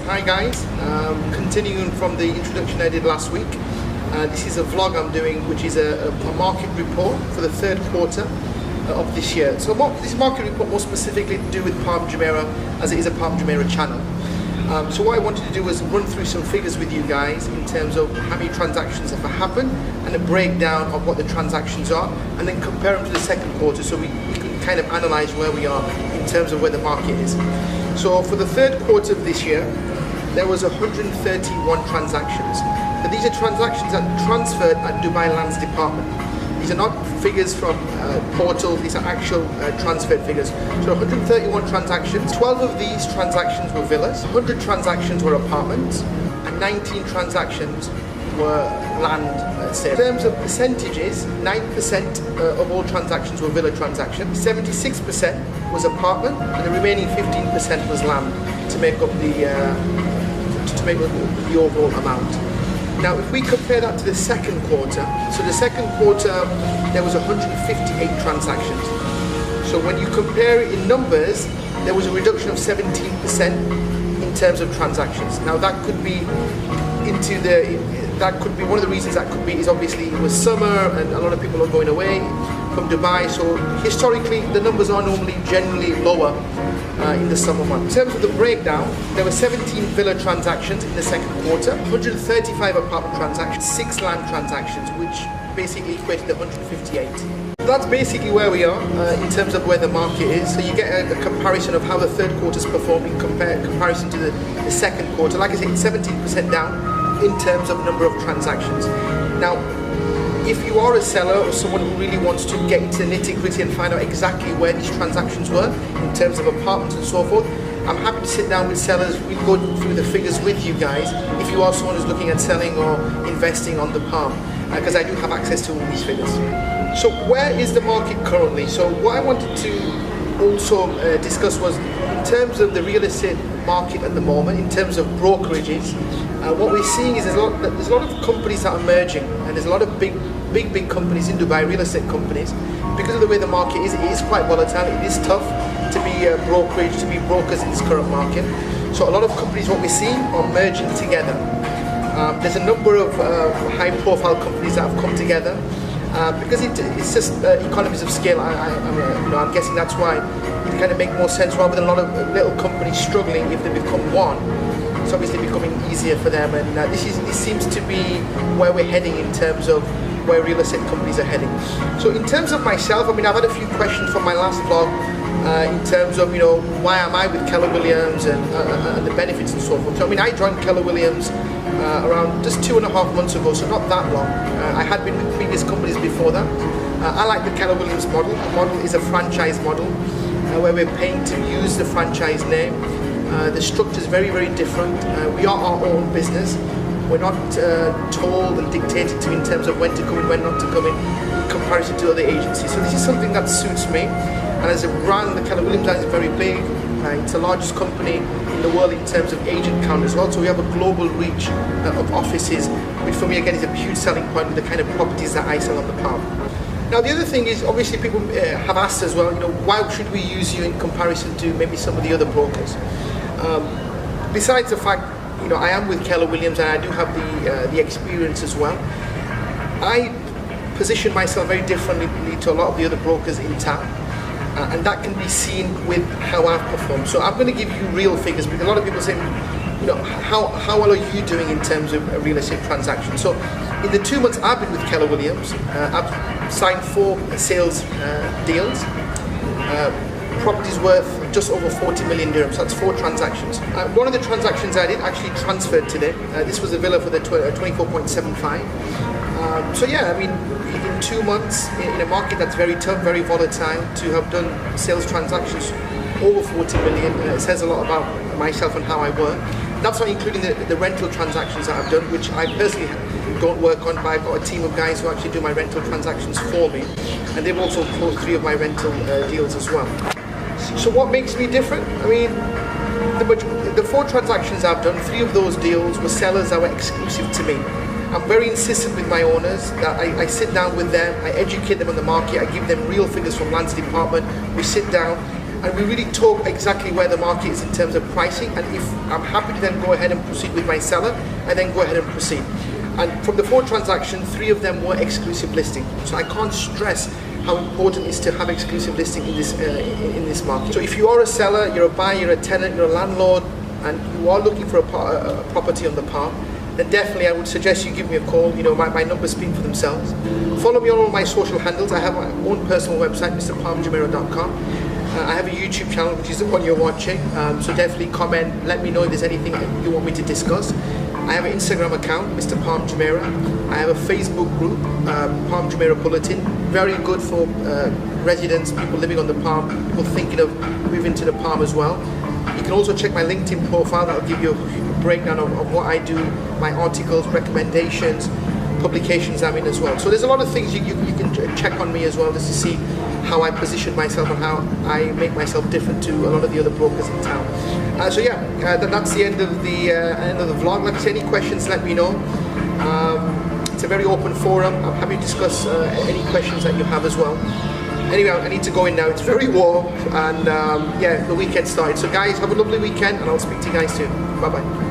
Hi guys, continuing from the introduction I did last week. This is a vlog I'm doing, which is a market report for the third quarter of this year. So this market report more specifically to do with Palm Jumeirah, as it is a Palm Jumeirah channel. So what I wanted to do was run through some figures with you guys in terms of how many transactions have happened and a breakdown of what the transactions are, and then compare them to the second quarter so we can kind of analyze where we are in terms of where the market is. So for the third quarter of this year, there was 131 transactions. Now these are transactions that transferred at Dubai Lands Department. These are not figures from portals, these are actual transferred figures. So 131 transactions, 12 of these transactions were villas, 100 transactions were apartments, and 19 transactions were land sales. In terms of percentages, 9% of all transactions were villa transactions, 76% was apartment, and the remaining 15% was land to make up the overall amount. Now, if we compare that to the second quarter, so the second quarter there was 158 transactions. So when you compare it in numbers, there was a reduction of 17% in terms of transactions. Now that could be one of the reasons that could be is obviously it was summer and a lot of people are going away from Dubai, so historically the numbers are normally generally lower in the summer months. In terms of the breakdown, there were 17 villa transactions in the second quarter, 135 apartment transactions, 6 land transactions, which basically equated to 158. So that's basically where we are in terms of where the market is. So you get a comparison of how the third quarter's performing in comparison to the second quarter. Like I said, it's 17% down in terms of number of transactions. Now, if you are a seller or someone who really wants to get into the nitty-gritty and find out exactly where these transactions were in terms of apartments and so forth, I'm happy to sit down with sellers. We go through the figures with you guys if you are someone who's looking at selling or investing on the Palm, because I do have access to all these figures. So where is the market currently? So what I wanted to also discuss was in terms of the real estate market at the moment, in terms of brokerages, what we're seeing is there's a lot of companies that are merging, and there's a lot of big companies in Dubai, real estate companies. Because of the way the market is, it is quite volatile. It is tough to be a brokerage, to be brokers in this current market. So a lot of companies, what we're seeing, are merging together. There's a number of high-profile companies that have come together because it's just economies of scale. I'm guessing that's why it kind of make more sense rather than a lot of little companies struggling. If they become one, it's obviously becoming easier for them, and this seems to be where we're heading in terms of where real estate companies are heading. So in terms of myself, I've had a few questions from my last vlog in terms of why am I with Keller Williams and the benefits and so forth. So I joined Keller Williams around just 2.5 months ago, so not that long. I had been with previous companies before that. I like the Keller Williams model. The model is a franchise model where we're paying to use the franchise name. The structure is very, very different. We are our own business. We're not told and dictated to in terms of when to come in, when not to come in comparison to other agencies. So this is something that suits me. And as a brand, the Keller Williams brand is very big. It's the largest company in the world in terms of agent count as well. So we have a global reach of offices, which for me again is a huge selling point with the kind of properties that I sell on the Palm. Now the other thing is, obviously people have asked as well, why should we use you in comparison to maybe some of the other brokers? Besides the fact, I am with Keller Williams and I do have the experience as well. I position myself very differently to a lot of the other brokers in town, and that can be seen with how I've performed. So I'm going to give you real figures, because a lot of people say, how well are you doing in terms of a real estate transaction? So in the 2 months I've been with Keller Williams, I've signed 4 sales deals. Properties worth just over 40 million dirhams. That's 4 transactions. One of the transactions I did actually transferred today. This was a villa for the 24.75. So yeah, in 2 months, in a market that's very tough, very volatile, to have done sales transactions over 40 million, it says a lot about myself and how I work. That's not including the rental transactions that I've done, which I personally don't work on, but I've got a team of guys who actually do my rental transactions for me, and they've also closed 3 of my rental deals as well. So what makes me different? The 4 transactions I've done, 3 of those deals were sellers that were exclusive to me. I'm very insistent with my owners that I sit down with them, I educate them on the market, I give them real figures from Lands Department. We sit down and we really talk exactly where the market is in terms of pricing, and if I'm happy to then go ahead and proceed with my seller, I then go ahead and proceed. And from the 4 transactions, 3 of them were exclusive listing. So I can't stress how important it is to have exclusive listing in this market. So if you are a seller, you're a buyer, you're a tenant, you're a landlord, and you are looking for a property on the Palm, then definitely I would suggest you give me a call. You know, my numbers speak for themselves. Follow me on all my social handles. I have my own personal website, mrpalmjumeirah.com. I have a YouTube channel, which is the one you're watching. So definitely comment, let me know if there's anything you want me to discuss. I have an Instagram account, Mr. Palm Jumeirah. I have a Facebook group, Palm Jumeirah Bulletin. Very good for residents, people living on the Palm, people thinking of moving to the Palm as well. You can also check my LinkedIn profile. That'll give you a breakdown of what I do, my articles, recommendations, publications I'm in as well. So there's a lot of things you can check on me as well, just to see how I position myself and how I make myself different to a lot of the other brokers in town. So yeah, that's the end of the vlog. Like I say, any questions, let me know. It's a very open forum. I'm happy to discuss any questions that you have as well. Anyway, I need to go in now. It's very warm, and yeah, the weekend started. So guys, have a lovely weekend, and I'll speak to you guys soon. Bye bye.